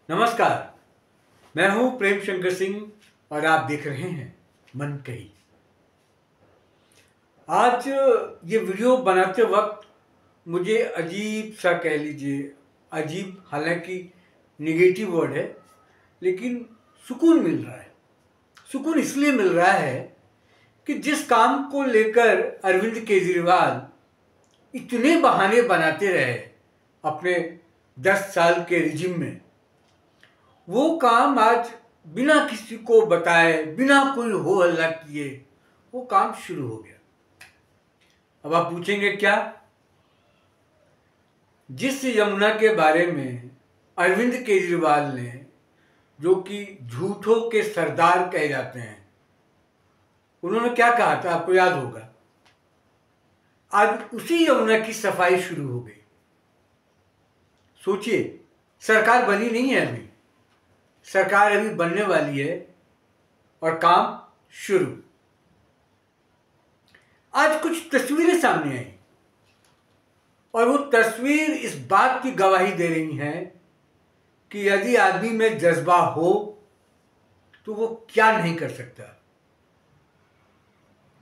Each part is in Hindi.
नमस्कार। मैं हूं प्रेम शंकर सिंह और आप देख रहे हैं मन कही। आज ये वीडियो बनाते वक्त मुझे अजीब सा कह लीजिए, अजीब हालांकि निगेटिव वर्ड है, लेकिन सुकून मिल रहा है। सुकून इसलिए मिल रहा है कि जिस काम को लेकर अरविंद केजरीवाल इतने बहाने बनाते रहे अपने 10 साल के रिजिम में, वो काम आज बिना किसी को बताए, बिना कोई हो हल्ला किए वो काम शुरू हो गया। अब आप पूछेंगे क्या? जिस यमुना के बारे में अरविंद केजरीवाल ने, जो कि झूठों के सरदार कहे जाते हैं, उन्होंने क्या कहा था आपको याद होगा। आज उसी यमुना की सफाई शुरू हो गई। सोचिए, सरकार बनी नहीं है अभी, सरकार अभी बनने वाली है और काम शुरू। आज कुछ तस्वीरें सामने आई और वो तस्वीर इस बात की गवाही दे रही हैं कि यदि आदमी में जज्बा हो तो वो क्या नहीं कर सकता।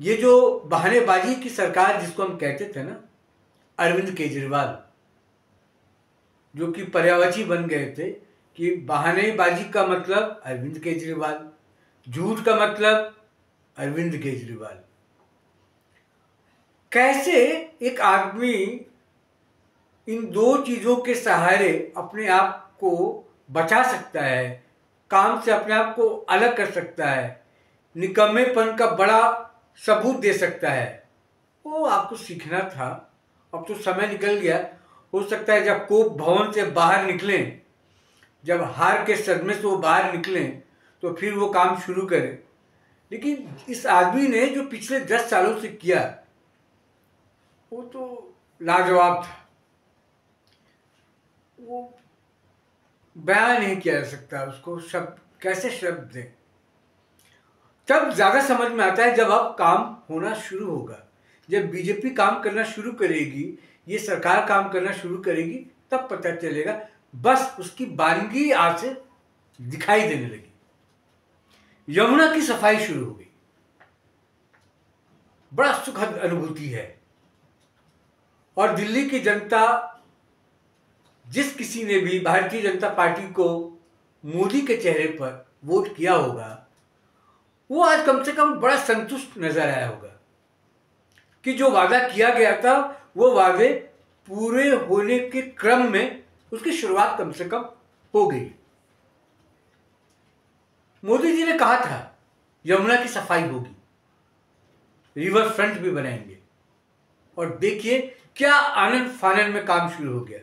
ये जो बहानेबाजी की सरकार जिसको हम कहते थे ना, अरविंद केजरीवाल, जो कि पर्यायवाची बन गए थे कि बहानेबाजी का मतलब अरविंद केजरीवाल, झूठ का मतलब अरविंद केजरीवाल। कैसे एक आदमी इन दो चीज़ों के सहारे अपने आप को बचा सकता है, काम से अपने आप को अलग कर सकता है, निकम्मेपन का बड़ा सबूत दे सकता है, वो आपको सीखना था। अब तो समय निकल गया। हो सकता है जब कोप भवन से बाहर निकलें, जब हार के सदमे से वो बाहर निकलें तो फिर वो काम शुरू करें। लेकिन इस आदमी ने जो पिछले 10 सालों से किया वो तो लाजवाब था। वो बयान नहीं किया जा सकता, उसको शब्द कैसे शब्द दें। तब ज़्यादा समझ में आता है जब अब काम होना शुरू होगा, जब बीजेपी काम करना शुरू करेगी, ये सरकार काम करना शुरू करेगी, तब पता चलेगा। बस उसकी बारीकी आज से दिखाई देने लगी। यमुना की सफाई शुरू हो गई। बड़ा सुखद अनुभूति है। और दिल्ली की जनता, जिस किसी ने भी भारतीय जनता पार्टी को मोदी के चेहरे पर वोट किया होगा, वो आज कम से कम बड़ा संतुष्ट नजर आया होगा कि जो वादा किया गया था वो वादे पूरे होने के क्रम में उसकी शुरुआत कम से कम हो गई। मोदी जी ने कहा था यमुना की सफाई होगी, रिवर फ्रंट भी बनाएंगे, और देखिए क्या आनंद फानन में काम शुरू हो गया।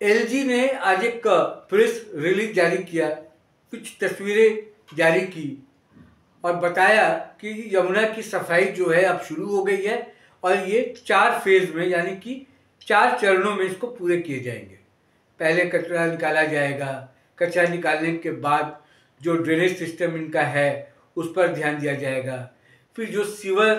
एलजी ने आज एक प्रेस रिलीज जारी किया, कुछ तस्वीरें जारी की और बताया कि यमुना की सफाई जो है अब शुरू हो गई है और ये 4 फेज में, यानी कि 4 चरणों में इसको पूरे किए जाएंगे। पहले कचरा निकाला जाएगा, कचरा निकालने के बाद जो ड्रेनेज सिस्टम इनका है उस पर ध्यान दिया जाएगा, फिर जो सीवर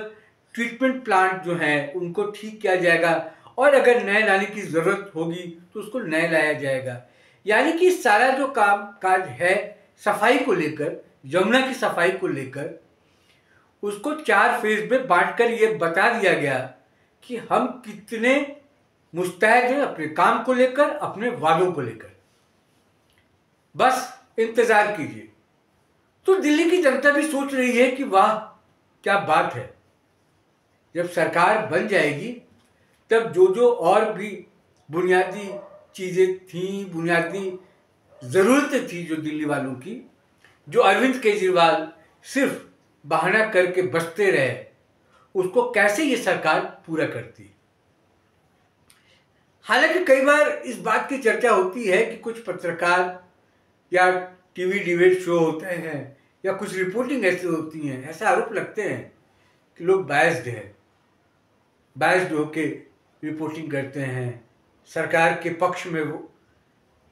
ट्रीटमेंट प्लांट जो हैं उनको ठीक किया जाएगा, और अगर नए लाने की ज़रूरत होगी तो उसको नए लाया जाएगा। यानी कि सारा जो काम काज है सफाई को लेकर, यमुना की सफाई को लेकर, उसको 4 फेज में बांटकर ये बता दिया गया कि हम कितने मुस्तैद हैं अपने काम को लेकर, अपने वादों को लेकर। बस इंतजार कीजिए। तो दिल्ली की जनता भी सोच रही है कि वाह क्या बात है, जब सरकार बन जाएगी तब जो जो और भी बुनियादी चीज़ें थी, बुनियादी ज़रूरतें थी जो दिल्ली वालों की, जो अरविंद केजरीवाल सिर्फ बहाना करके बचते रहे, उसको कैसे ये सरकार पूरा करती। हालांकि कई बार इस बात की चर्चा होती है कि कुछ पत्रकार या टीवी डिबेट शो होते हैं या कुछ रिपोर्टिंग ऐसी होती हैं, ऐसे आरोप लगते हैं कि लोग बायस्ड होके रिपोर्टिंग करते हैं, सरकार के पक्ष में वो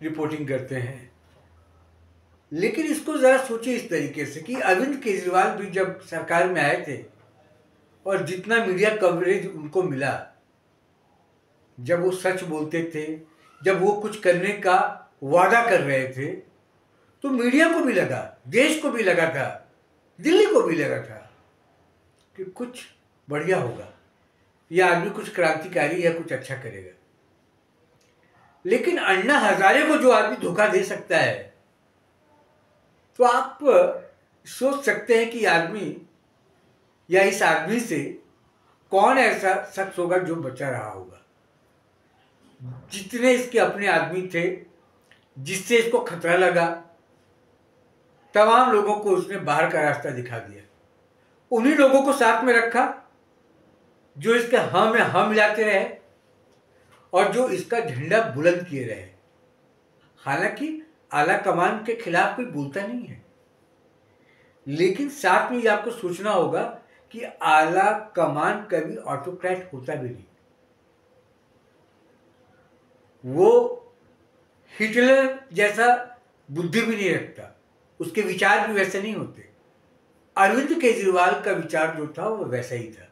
रिपोर्टिंग करते हैं। लेकिन इसको ज़रा सोचिए इस तरीके से कि अरविंद केजरीवाल भी जब सरकार में आए थे और जितना मीडिया कवरेज उनको मिला, जब वो सच बोलते थे, जब वो कुछ करने का वादा कर रहे थे, तो मीडिया को भी लगा, देश को भी लगा था, दिल्ली को भी लगा था कि कुछ बढ़िया होगा, यह आदमी कुछ क्रांतिकारी या कुछ अच्छा करेगा। लेकिन अन्ना हजारे को जो आदमी धोखा दे सकता है, तो आप सोच सकते हैं कि आदमी या इस आदमी से कौन ऐसा शख्स होगा जो बचा रहा होगा। जितने इसके अपने आदमी थे जिससे इसको खतरा लगा, तमाम लोगों को उसने बाहर का रास्ता दिखा दिया। उन्हीं लोगों को साथ में रखा जो इसके हाँ में हाँ मिलाते रहे और जो इसका झंडा बुलंद किए रहे। हालांकि आला कमान के खिलाफ कोई बोलता नहीं है, लेकिन साथ में ये आपको सोचना होगा कि आला कमान कभी ऑटोक्रेट होता भी नहीं। वो हिटलर जैसा बुद्धि भी नहीं रखता, उसके विचार भी वैसे नहीं होते। अरविंद केजरीवाल का विचार जो था वो वैसा ही था।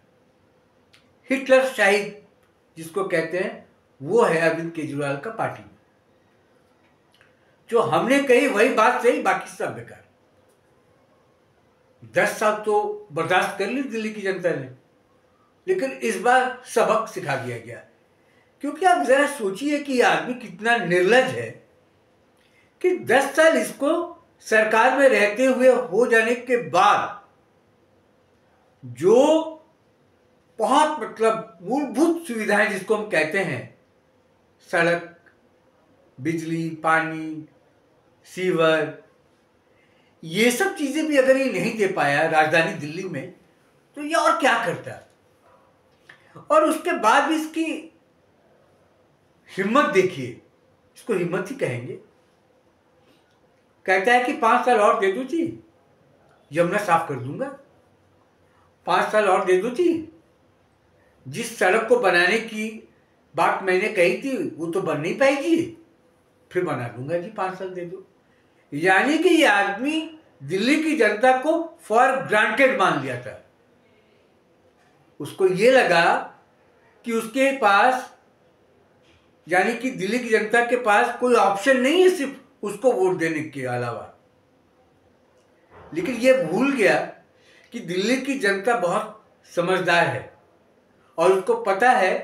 हिटलर शाहिद जिसको कहते हैं, वो है अरविंद केजरीवाल का पार्टी में। जो हमने कही वही बात सही, बाकी सब बेकार। 10 साल तो बर्दाश्त कर ली दिल्ली की जनता ने, लेकिन इस बार सबक सिखा दिया गया। क्योंकि आप जरा सोचिए कि यह आदमी कितना निर्लज है कि 10 साल इसको सरकार में रहते हुए हो जाने के बाद जो बहुत मतलब मूलभूत सुविधाएं जिसको हम कहते हैं, सड़क, बिजली, पानी, सीवर, ये सब चीजें भी अगर ये नहीं दे पाया राजधानी दिल्ली में, तो ये और क्या करता। और उसके बाद भी इसकी हिम्मत देखिए, इसको हिम्मत ही कहेंगे। कहता है कि 5 साल और दे दो जी, यमुना साफ कर दूंगा। 5 साल और दे दो जी, जिस सड़क को बनाने की बात मैंने कही थी वो तो बन नहीं पाएगी, फिर बना दूंगा जी, 5 साल दे दो। यानी कि ये आदमी दिल्ली की जनता को फॉर ग्रांटेड मान लिया था। उसको ये लगा कि उसके पास, यानी कि दिल्ली की जनता के पास कोई ऑप्शन नहीं है सिर्फ उसको वोट देने के अलावा। लेकिन ये भूल गया कि दिल्ली की जनता बहुत समझदार है और उसको पता है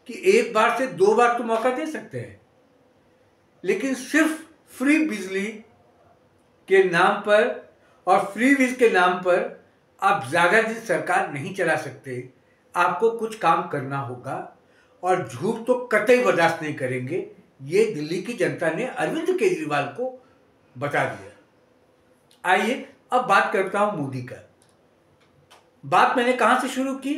कि एक बार से 2 बार तो मौका दे सकते हैं, लेकिन सिर्फ फ्री बिजली के नाम पर और फ्री वीज के नाम पर आप ज़्यादा दिन सरकार नहीं चला सकते। आपको कुछ काम करना होगा और झूठ तो कतई बर्दाश्त नहीं करेंगे। ये दिल्ली की जनता ने अरविंद केजरीवाल को बता दिया। आइए अब बात करता हूं मोदी का। बात मैंने कहां से शुरू की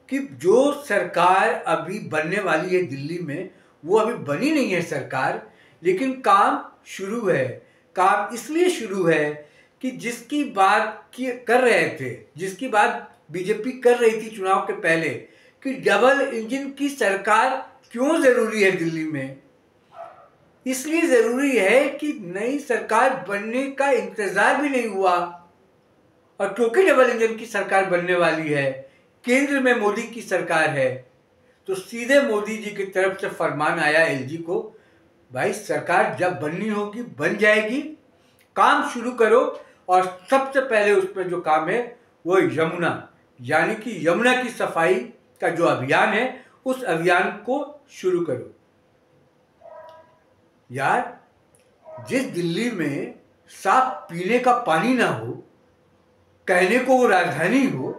कि जो सरकार अभी बनने वाली है दिल्ली में, वो अभी बनी नहीं है सरकार, लेकिन काम शुरू है। काम इसलिए शुरू है कि जिसकी बात कर रहे थे, जिसकी बात बीजेपी कर रही थी चुनाव के पहले, कि डबल इंजन की सरकार क्यों जरूरी है दिल्ली में, इसलिए जरूरी है कि नई सरकार बनने का इंतजार भी नहीं हुआ। और क्योंकि डबल इंजन की सरकार बनने वाली है, केंद्र में मोदी की सरकार है, तो सीधे मोदी जी की तरफ से फरमान आया एलजी को, भाई सरकार जब बननी होगी बन जाएगी, काम शुरू करो। और सबसे पहले उसमें जो काम है वो यमुना, यानी कि यमुना की सफाई का जो अभियान है, उस अभियान को शुरू करो। यार, जिस दिल्ली में साफ पीने का पानी ना हो, कहने को वो राजधानी हो,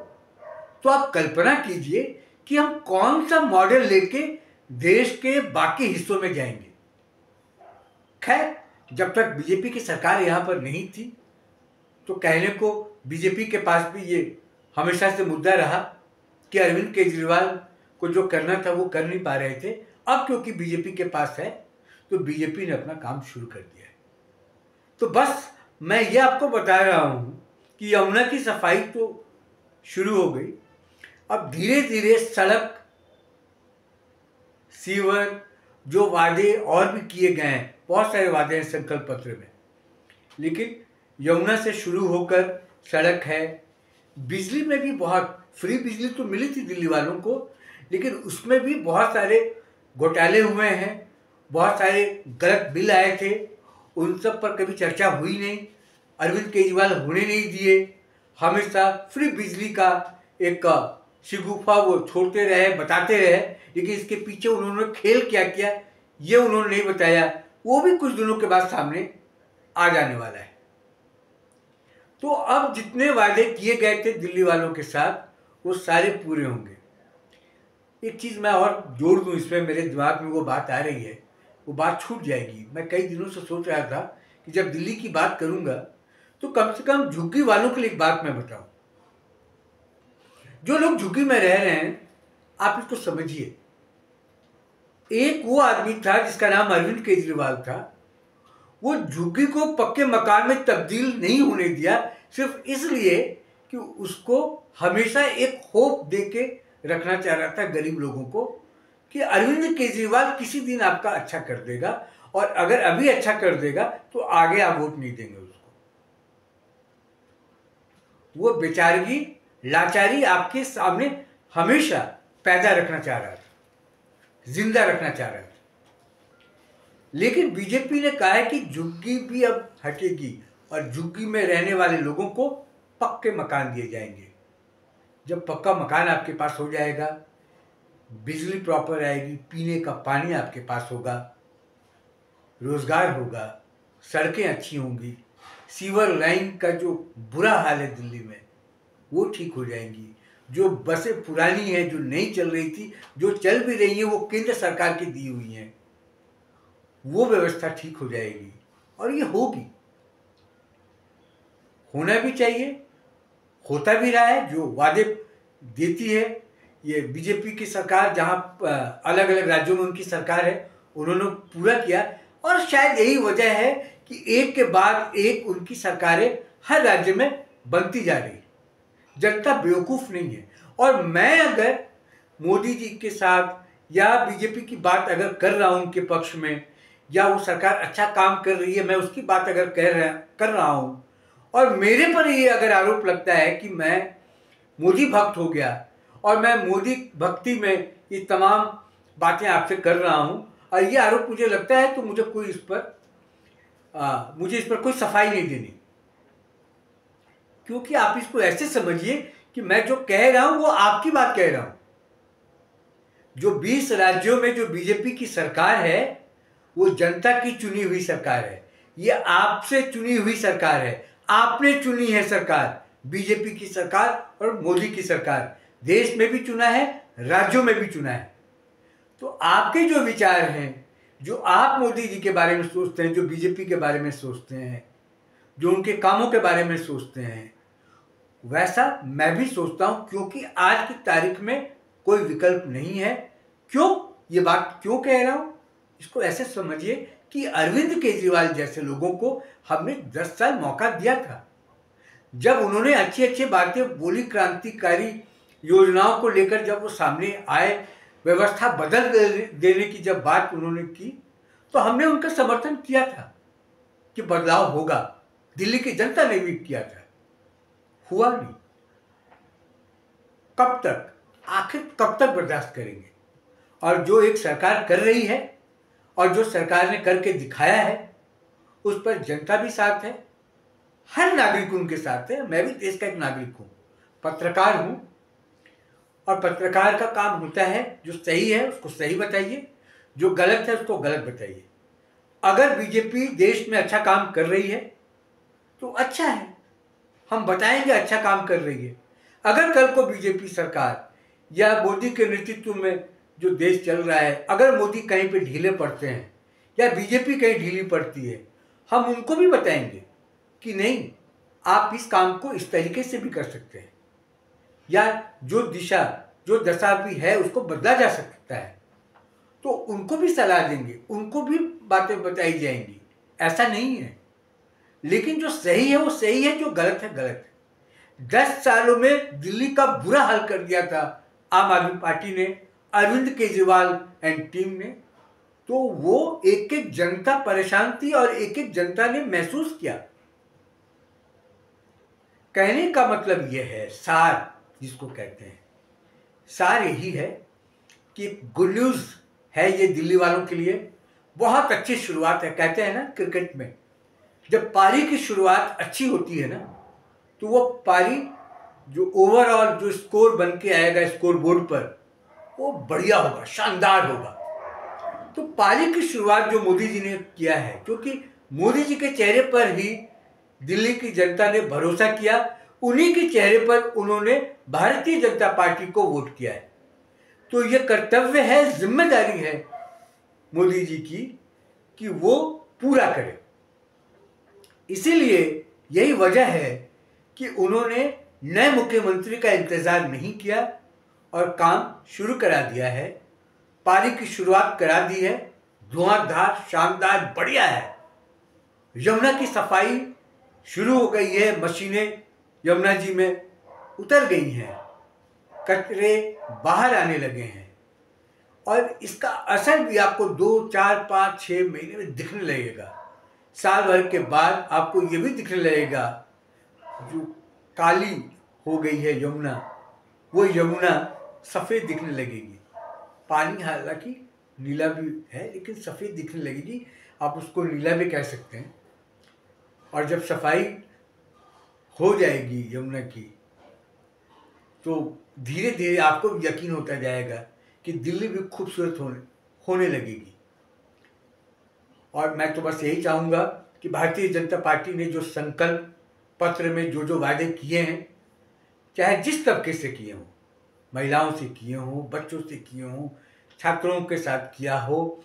तो आप कल्पना कीजिए कि हम कौन सा मॉडल लेके देश के बाकी हिस्सों में जाएंगे। खैर, जब तक बीजेपी की सरकार यहाँ पर नहीं थी, तो कहने को बीजेपी के पास भी ये हमेशा से मुद्दा रहा कि अरविंद केजरीवाल को जो करना था वो कर नहीं पा रहे थे। अब क्योंकि बीजेपी के पास है, तो बीजेपी ने अपना काम शुरू कर दिया है। तो बस मैं ये आपको बता रहा हूँ कि यमुना की सफाई तो शुरू हो गई। अब धीरे धीरे सड़क, सीवर, जो वादे और भी किए गए हैं, बहुत सारे वादे हैं संकल्प पत्र में, लेकिन यमुना से शुरू होकर सड़क है। बिजली में भी बहुत, फ्री बिजली तो मिली थी दिल्ली वालों को, लेकिन उसमें भी बहुत सारे घोटाले हुए हैं बहुत सारे गलत बिल आए थे, उन सब पर कभी चर्चा हुई नहीं। अरविंद केजरीवाल होने नहीं दिए, हमेशा फ्री बिजली का एक शिगुफा वो छोड़ते रहे, बताते रहे, लेकिन इसके पीछे उन्होंने खेल क्या किया ये उन्होंने नहीं बताया। वो भी कुछ दिनों के बाद सामने आ जाने वाला है। तो अब जितने वादे किए गए थे दिल्ली वालों के साथ वो सारे पूरे होंगे। एक चीज़ मैं और जोड़ दूं इसमें, मेरे दिमाग में वो बात आ रही है, वो बात छूट जाएगी। मैं कई दिनों से सोच रहा था कि जब दिल्ली की बात करूंगा तो कम से कम झुग्गी वालों के लिए एक बात मैं बताऊं। जो लोग झुग्गी में रह रहे हैं, आप इसको समझिए। एक वो आदमी था जिसका नाम अरविंद केजरीवाल था, वो झुग्गी को पक्के मकान में तब्दील नहीं होने दिया, सिर्फ इसलिए कि उसको हमेशा एक होप देके रखना चाह रहा था गरीब लोगों को कि अरविंद केजरीवाल किसी दिन आपका अच्छा कर देगा, और अगर अभी अच्छा कर देगा तो आगे आप वोट नहीं देंगे उसको। वो बेचारगी, लाचारी आपके सामने हमेशा पैदा रखना चाह रहा था, जिंदा रखना चाह रहा था। लेकिन बीजेपी ने कहा है कि झुग्गी भी अब हटेगी और झुग्गी में रहने वाले लोगों को पक्के मकान दिए जाएंगे। जब पक्का मकान आपके पास हो जाएगा, बिजली प्रॉपर आएगी, पीने का पानी आपके पास होगा, रोजगार होगा, सड़कें अच्छी होंगी, सीवर लाइन का जो बुरा हाल है दिल्ली में वो ठीक हो जाएंगी, जो बसें पुरानी हैं जो नहीं चल रही थी, जो चल भी रही हैं वो केंद्र सरकार की दी हुई हैं, वो व्यवस्था ठीक हो जाएगी। और ये होगी, होना भी चाहिए, होता भी रहा है। जो वादे देती है ये बीजेपी की सरकार, जहां अलग अलग राज्यों में उनकी सरकार है, उन्होंने पूरा किया। और शायद यही वजह है कि एक के बाद एक उनकी सरकारें हर राज्य में बनती जा रही। जनता बेवकूफ़ नहीं है। और मैं अगर मोदी जी के साथ या बीजेपी की बात अगर कर रहा हूं उनके पक्ष में, या वो सरकार अच्छा काम कर रही है मैं उसकी बात अगर कर रहा हूं, और मेरे पर ये अगर आरोप लगता है कि मैं मोदी भक्त हो गया और मैं मोदी भक्ति में ये तमाम बातें आपसे कर रहा हूं, और ये आरोप मुझे लगता है, तो मुझे इस पर कोई सफाई नहीं देनी। क्योंकि आप इसको ऐसे समझिए कि मैं जो कह रहा हूं वो आपकी बात कह रहा हूं। जो 20 राज्यों में जो बीजेपी की सरकार है वो जनता की चुनी हुई सरकार है। ये आपसे चुनी हुई सरकार है, आपने चुनी है सरकार, बीजेपी की सरकार और मोदी की सरकार। देश में भी चुना है, राज्यों में भी चुना है। तो आपके जो विचार हैं, जो आप मोदी जी के बारे में सोचते हैं, जो बीजेपी के बारे में सोचते हैं, जो उनके कामों के बारे में सोचते हैं, वैसा मैं भी सोचता हूं। क्योंकि आज की तारीख में कोई विकल्प नहीं है। क्यों ये बात क्यों कह रहा हूं, इसको ऐसे समझिए कि अरविंद केजरीवाल जैसे लोगों को हमने 10 साल मौका दिया था। जब उन्होंने अच्छी अच्छी बातें बोली, क्रांतिकारी योजनाओं को लेकर जब वो सामने आए, व्यवस्था बदल देने की जब बात उन्होंने की, तो हमने उनका समर्थन किया था कि बदलाव होगा। दिल्ली की जनता ने भी किया था, हुआ नहीं। कब तक, आखिर कब तक बर्दाश्त करेंगे? और जो एक सरकार कर रही है और जो सरकार ने करके दिखाया है, उस पर जनता भी साथ है, हर नागरिक उनके साथ है। मैं भी देश का एक नागरिक हूं, पत्रकार हूं, और पत्रकार का काम होता है जो सही है उसको सही बताइए, जो गलत है उसको गलत बताइए। अगर बीजेपी देश में अच्छा काम कर रही है तो अच्छा है, हम बताएंगे अच्छा काम कर रही है। अगर कल को बीजेपी सरकार या मोदी के नेतृत्व में जो देश चल रहा है, अगर मोदी कहीं पे ढीले पड़ते हैं या बीजेपी कहीं ढीली पड़ती है, हम उनको भी बताएंगे कि नहीं, आप इस काम को इस तरीके से भी कर सकते हैं, या जो दिशा जो दशा भी है उसको बदला जा सकता है। तो उनको भी सलाह देंगे, उनको भी बातें बताई जाएंगी, ऐसा नहीं है। लेकिन जो सही है वो सही है, जो गलत है गलत है। 10 सालों में दिल्ली का बुरा हाल कर दिया था आम आदमी पार्टी ने, अरविंद केजरीवाल एंड टीम ने। तो वो एक एक जनता परेशान थी और एक एक जनता ने महसूस किया। कहने का मतलब यह है, सार जिसको कहते हैं, सार यही है कि गुड न्यूज़ है ये दिल्ली वालों के लिए। बहुत अच्छी शुरुआत है। कहते हैं ना क्रिकेट में, जब पारी की शुरुआत अच्छी होती है ना, तो वो पारी जो ओवरऑल जो स्कोर बन के आएगा स्कोर बोर्ड पर, वो बढ़िया होगा, शानदार होगा। तो पारी की शुरुआत जो मोदी जी ने किया है, क्योंकि मोदी जी के चेहरे पर ही दिल्ली की जनता ने भरोसा किया, उन्हीं के चेहरे पर उन्होंने भारतीय जनता पार्टी को वोट किया है। तो ये कर्तव्य है, जिम्मेदारी है मोदी जी की कि वो पूरा करें। इसीलिए यही वजह है कि उन्होंने नए मुख्यमंत्री का इंतजार नहीं किया और काम शुरू करा दिया है। पारी की शुरुआत करा दी है, धुआंधार, शानदार, बढ़िया है। यमुना की सफाई शुरू हो गई है, मशीनें यमुना जी में उतर गई हैं, कचरे बाहर आने लगे हैं और इसका असर भी आपको 2, 4, 5, 6 महीने में दिखने लगेगा। साल भर के बाद आपको ये भी दिखने लगेगा, जो काली हो गई है यमुना, वो यमुना सफ़ेद दिखने लगेगी। पानी हालांकि नीला भी है, लेकिन सफ़ेद दिखने लगेगी, आप उसको नीला भी कह सकते हैं। और जब सफाई हो जाएगी यमुना की, तो धीरे धीरे आपको भी यकीन होता जाएगा कि दिल्ली भी खूबसूरत होने लगेगी। और मैं तो बस यही चाहूँगा कि भारतीय जनता पार्टी ने जो संकल्प पत्र में जो वादे किए हैं, चाहे जिस तबके से किए हों, महिलाओं से किए हों, बच्चों से किए हों, छात्रों के साथ किया हो,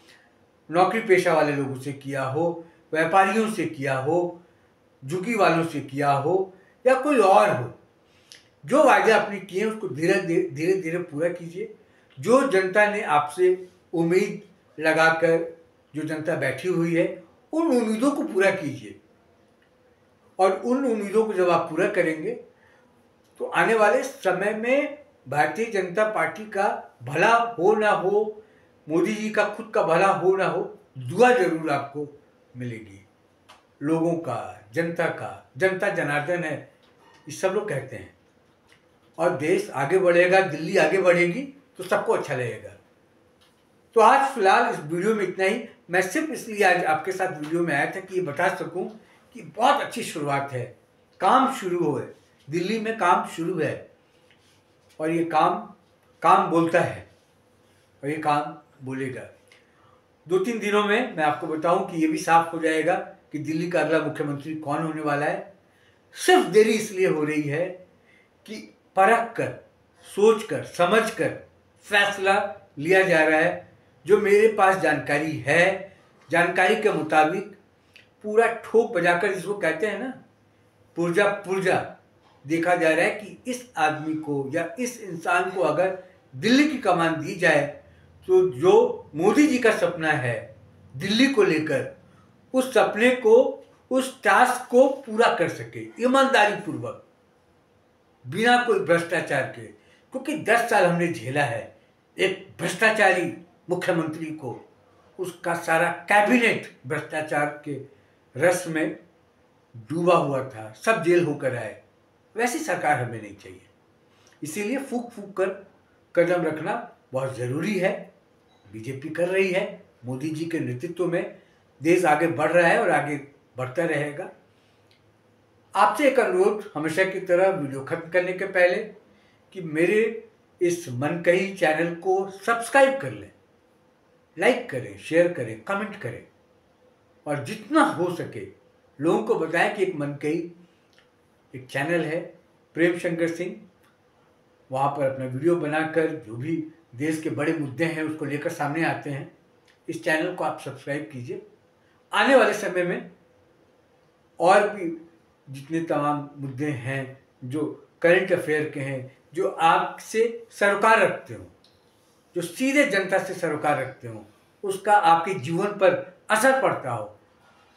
नौकरी पेशा वाले लोगों से किया हो, व्यापारियों से किया हो, झुग्गी वालों से किया हो या कोई और हो, जो वादे आपने किए हैं उसको धीरे धीरे पूरा कीजिए। जो जनता ने आपसे उम्मीद लगाकर जो जनता बैठी हुई है, उन उम्मीदों को पूरा कीजिए। और उन उम्मीदों को जब आप पूरा करेंगे तो आने वाले समय में भारतीय जनता पार्टी का भला हो ना हो, मोदी जी का खुद का भला हो ना हो, दुआ जरूर आपको मिलेगी। लोगों का, जनता का, जनता जनार्दन है, ये सब लोग कहते हैं। और देश आगे बढ़ेगा, दिल्ली आगे बढ़ेगी तो सबको अच्छा लगेगा। तो आज फिलहाल इस वीडियो में इतना ही। मैं सिर्फ इसलिए आज आपके साथ वीडियो में आया था कि ये बता सकूं कि बहुत अच्छी शुरुआत है, काम शुरू हो है, दिल्ली में काम शुरू है और ये काम बोलता है और ये काम बोलेगा। 2-3 दिनों में मैं आपको बताऊं कि ये भी साफ हो जाएगा कि दिल्ली का अगला मुख्यमंत्री कौन होने वाला है। सिर्फ देरी इसलिए हो रही है कि परख कर, सोच कर, समझ कर फैसला लिया जा रहा है। जो मेरे पास जानकारी है, जानकारी के मुताबिक पूरा ठोक बजाकर, जिसको कहते हैं ना पुर्जा पुर्जा, देखा जा रहा है कि इस आदमी को या इस इंसान को अगर दिल्ली की कमान दी जाए तो जो मोदी जी का सपना है दिल्ली को लेकर, उस सपने को, उस टास्क को पूरा कर सके ईमानदारी पूर्वक, बिना कोई भ्रष्टाचार के। क्योंकि 10 साल हमने झेला है एक भ्रष्टाचारी मुख्यमंत्री को, उसका सारा कैबिनेट भ्रष्टाचार के रस में डूबा हुआ था, सब जेल होकर आए। वैसी सरकार हमें नहीं चाहिए। इसीलिए फूक फूक कर कदम रखना बहुत ज़रूरी है। बीजेपी कर रही है, मोदी जी के नेतृत्व में देश आगे बढ़ रहा है और आगे बढ़ता रहेगा। आपसे एक अनुरोध हमेशा की तरह वीडियो खत्म करने के पहले कि मेरे इस मनकही चैनल को सब्सक्राइब कर लें, लाइक करें, शेयर करें, कमेंट करें और जितना हो सके लोगों को बताएं कि एक मनकही एक चैनल है प्रेम शंकर सिंह, वहाँ पर अपना वीडियो बनाकर जो भी देश के बड़े मुद्दे हैं उसको लेकर सामने आते हैं। इस चैनल को आप सब्सक्राइब कीजिए। आने वाले समय में और भी जितने तमाम मुद्दे हैं जो करंट अफेयर के हैं, जो आपसे सरोकार रखते हो, जो सीधे जनता से सरोकार रखते हो, उसका आपके जीवन पर असर पड़ता हो,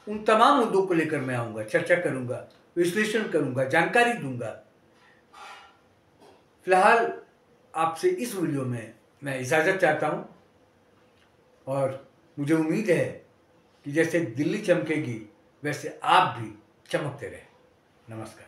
उन तमाम मुद्दों को लेकर मैं आऊँगा, चर्चा करूँगा, विश्लेषण करूँगा, जानकारी दूंगा। फिलहाल आपसे इस वीडियो में मैं इजाज़त चाहता हूँ और मुझे उम्मीद है कि जैसे दिल्ली चमकेगी वैसे आप भी चमकते रहे। नमस्कार।